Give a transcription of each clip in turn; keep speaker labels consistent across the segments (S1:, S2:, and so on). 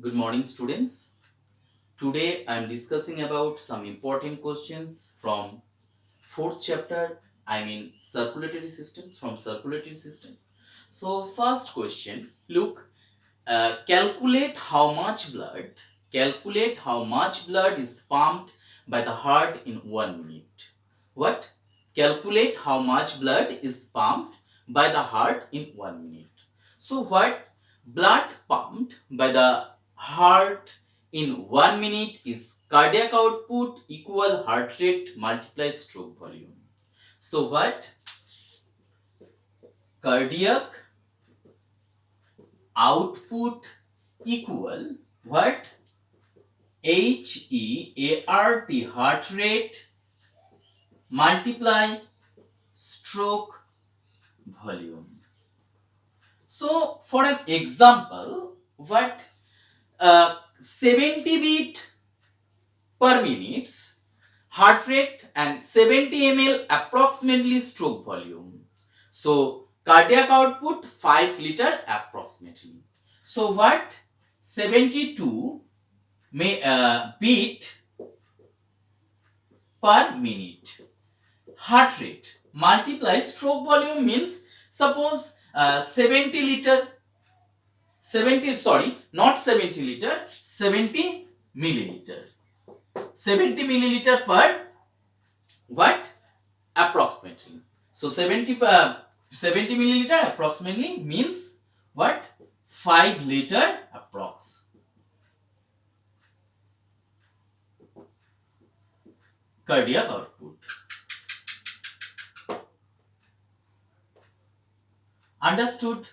S1: Good morning, students. Today I am discussing about some important questions from fourth chapter, circulatory system, from circulatory system. So first question, look, calculate how much blood is pumped by the heart in 1 minute. What? Calculate how much blood is pumped by the heart in 1 minute. So what? Blood pumped by the heart in 1 minute is cardiac output equal heart rate multiplied stroke volume. So what? Cardiac output equal what? HEART, heart rate, multiply stroke volume. So for an example, what 70 beat per minute heart rate and 70 ml approximately stroke volume. So cardiac output 5 liter approximately. So what 72 beat per minute heart rate multiply stroke volume means suppose 70 liter 70 sorry not 70 liter 70 milliliter 70 milliliter per what approximately. So 70 milliliter approximately means what 5 liter approx cardiac output. Understood?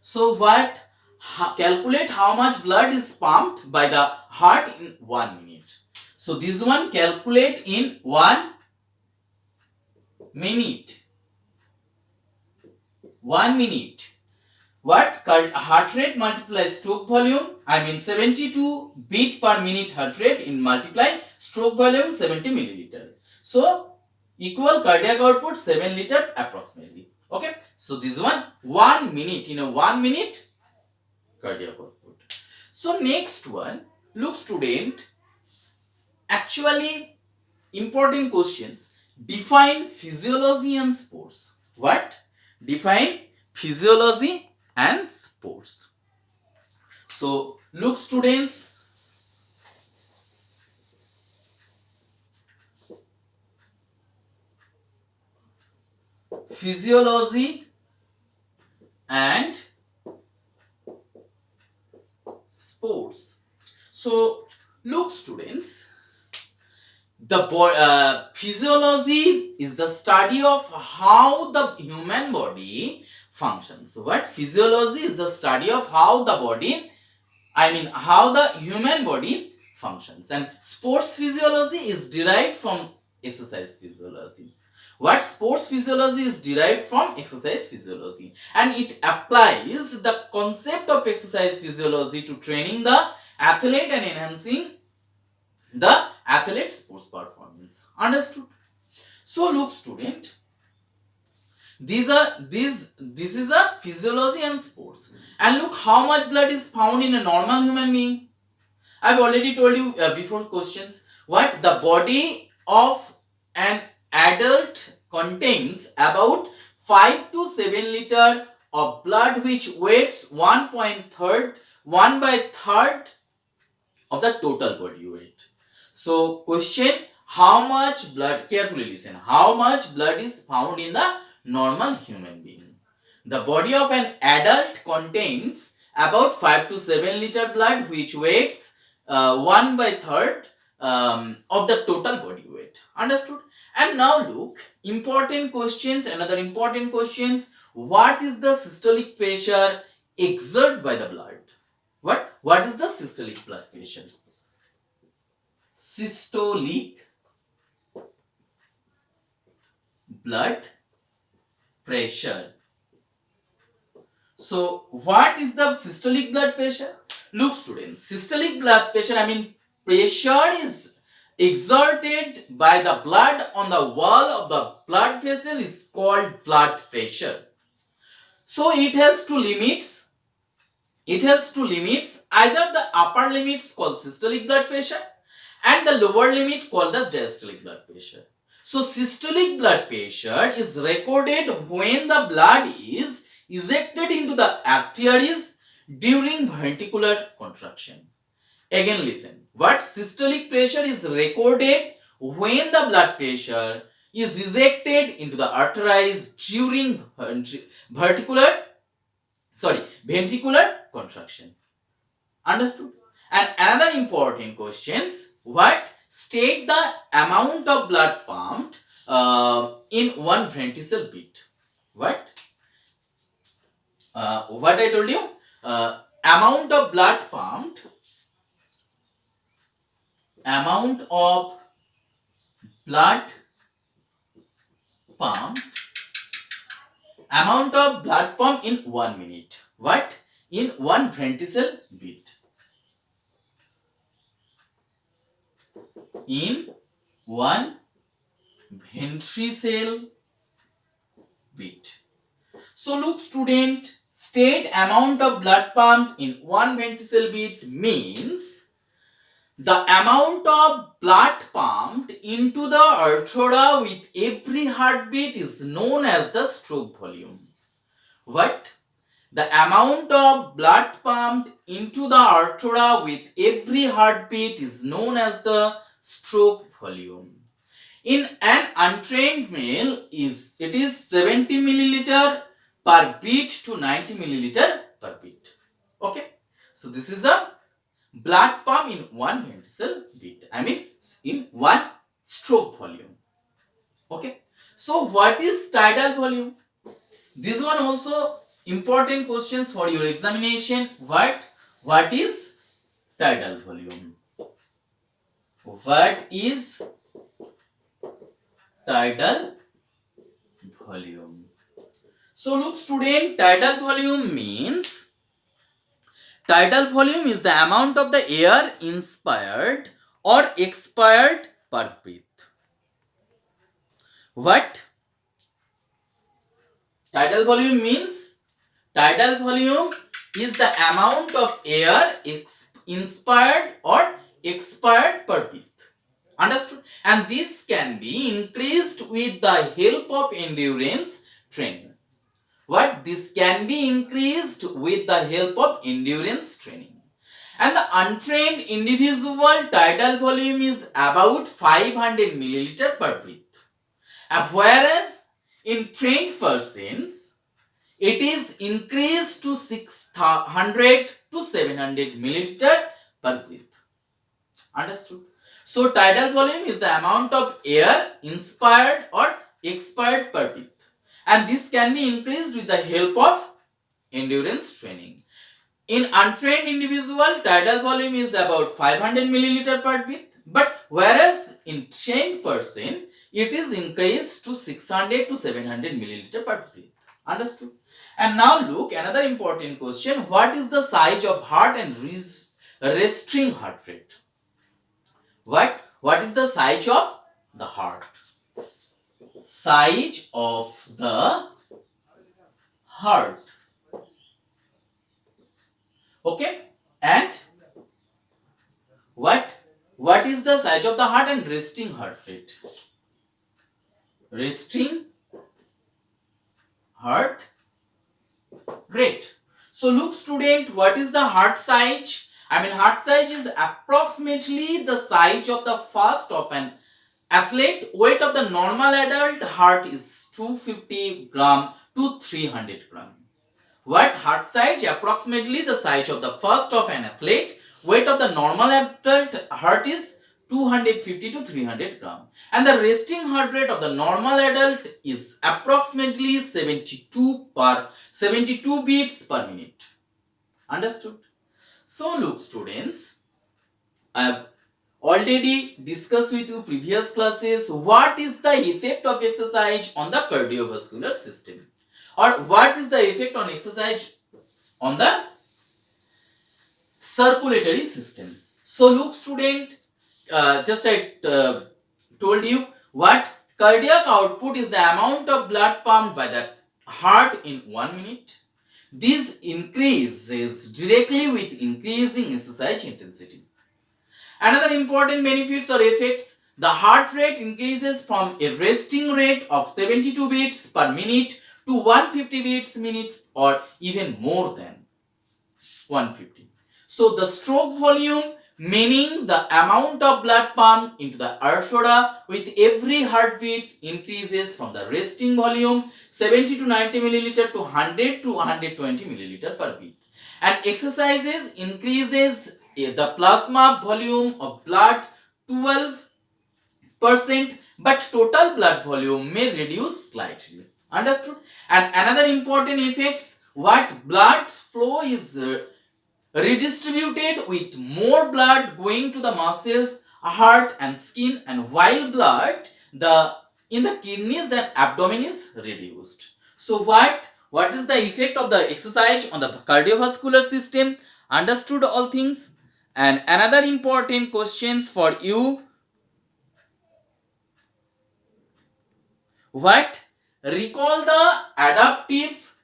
S1: So what? Calculate how much blood is pumped by the heart in 1 minute. So this one calculate in 1 minute. 1 minute. What? Heart rate multiplies stroke volume. 72 beat per minute heart rate in multiply stroke volume 70 milliliter. So equal cardiac output 7 liter approximately. Okay. So this one 1 minute. In a 1 minute cardiac output. So next one, look student, actually important questions. Define physiology and sports. What? Define physiology and sports. So look students, physiology and sports. So look students, the physiology is the study of how the human body functions. So what? Physiology is the study of how the body, how the human body functions, and sports physiology is derived from exercise physiology. What? Sports physiology is derived from exercise physiology, and it applies the concept of exercise physiology to training the athlete and enhancing the athlete's sports performance. Understood? So look student, this is a physiology and sports, and look how much blood is found in a normal human being. I've already told you before questions, what the body of an adult contains about 5 to 7 liter of blood, which weighs 1/3 of the total body weight. So question, how much blood, carefully listen, how much blood is found in the normal human being? The body of an adult contains about 5 to 7 liter blood, which weighs 1/3 of the total body weight. Understood? And now look, important questions, another important questions. What is the systolic pressure exerted by the blood? What is the systolic blood pressure? Systolic blood pressure. So what is the systolic blood pressure? Look students, systolic blood pressure, pressure is exerted by the blood on the wall of the blood vessel is called blood pressure. So it has two limits. it has two limits, either the upper limits called systolic blood pressure and the lower limit called the diastolic blood pressure. So systolic blood pressure is recorded when the blood is ejected into the arteries during ventricular contraction. Again listen, what systolic pressure is recorded when the blood pressure is ejected into the arteries during ventricular contraction. Understood? And another important questions, what state the amount of blood pumped in one ventricle beat? What I told you, amount of blood pumped, amount of blood pumped, amount of blood pump in 1 minute. What? In one ventricle beat. In one ventricle beat. So look student, state amount of blood pumped in one ventricle beat means the amount of blood pumped into the aorta with every heartbeat is known as the stroke volume. What? The amount of blood pumped into the aorta with every heartbeat is known as the stroke volume. In an untrained male, it is 70 milliliter per beat to 90 milliliter per beat. Okay. So this is the blood pump in one ventricle beat. I mean in one stroke volume. Okay. So what is tidal volume? This one also important questions for your examination. What is tidal volume? What is tidal volume? So look student, tidal volume means, tidal volume is the amount of the air inspired or expired per breath. What? Tidal volume means, tidal volume is the amount of air inspired or expired per breath. Understood? And this can be increased with the help of endurance training. What? This can be increased with the help of endurance training. And the untrained individual tidal volume is about 500 milliliter per breath. And whereas in trained persons, it is increased to 600 to 700 milliliter per breath. Understood? So tidal volume is the amount of air inspired or expired per breath. And this can be increased with the help of endurance training. In untrained individual, tidal volume is about 500 milliliter per breath. But whereas in trained person, it is increased to 600 to 700 milliliter per breath. Understood? And now look, another important question. What is the size of heart and resting heart rate? What is the size of the heart? Size of the heart. Okay? And what is the size of the heart and resting heart rate? Resting heart rate. So look student, what is the heart size? I mean heart size is approximately the size of the first of an athlete. Weight of the normal adult heart is 250 gram to 300 gram. What? Heart size approximately the size of the first of an athlete. Weight of the normal adult heart is 250 to 300 gram. And the resting heart rate of the normal adult is approximately 72 beats per minute. Understood? So look students, I have already discussed with you previous classes what is the effect of exercise on the cardiovascular system, or what is the effect on exercise on the circulatory system. So look student, just I told you what cardiac output is the amount of blood pumped by the heart in 1 minute. This increases directly with increasing exercise intensity. Another important benefits or effects, the heart rate increases from a resting rate of 72 beats per minute to 150 beats per minute or even more than 150. So the stroke volume, meaning the amount of blood pumped into the aorta with every heartbeat, increases from the resting volume 70 to 90 milliliter to 100 to 120 milliliter per beat. And exercises increases the plasma volume of blood 12%, but total blood volume may reduce slightly. Understood? And another important effects, what blood flow is redistributed with more blood going to the muscles, heart and skin, and while blood in the kidneys and abdomen is reduced. So what is the effect of the exercise on the cardiovascular system? Understood all things? And another important questions for you, what recall the adaptive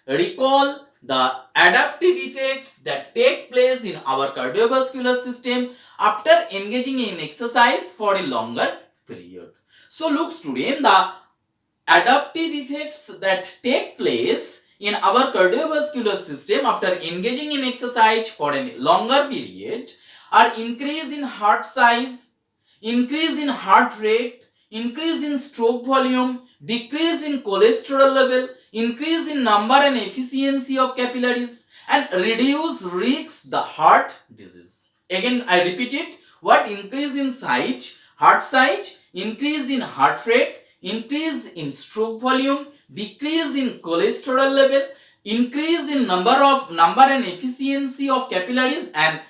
S1: recall the adaptive effects that take place in our cardiovascular system after engaging in exercise for a longer period. So look student, the adaptive effects that take place in our cardiovascular system after engaging in exercise for a longer period are increase in heart size, increase in heart rate, increase in stroke volume, decrease in cholesterol level, increase in number and efficiency of capillaries, and reduce risks the heart disease. Again I repeat it, what increase in size, heart size, increase in heart rate, increase in stroke volume, decrease in cholesterol level, increase in number and efficiency of capillaries, and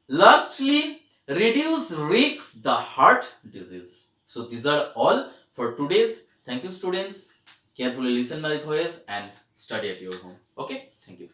S1: lastly reduce risks the heart disease. So these are all for today's. Thank you students. Carefully listen my voice and study at your home. Okay, thank you.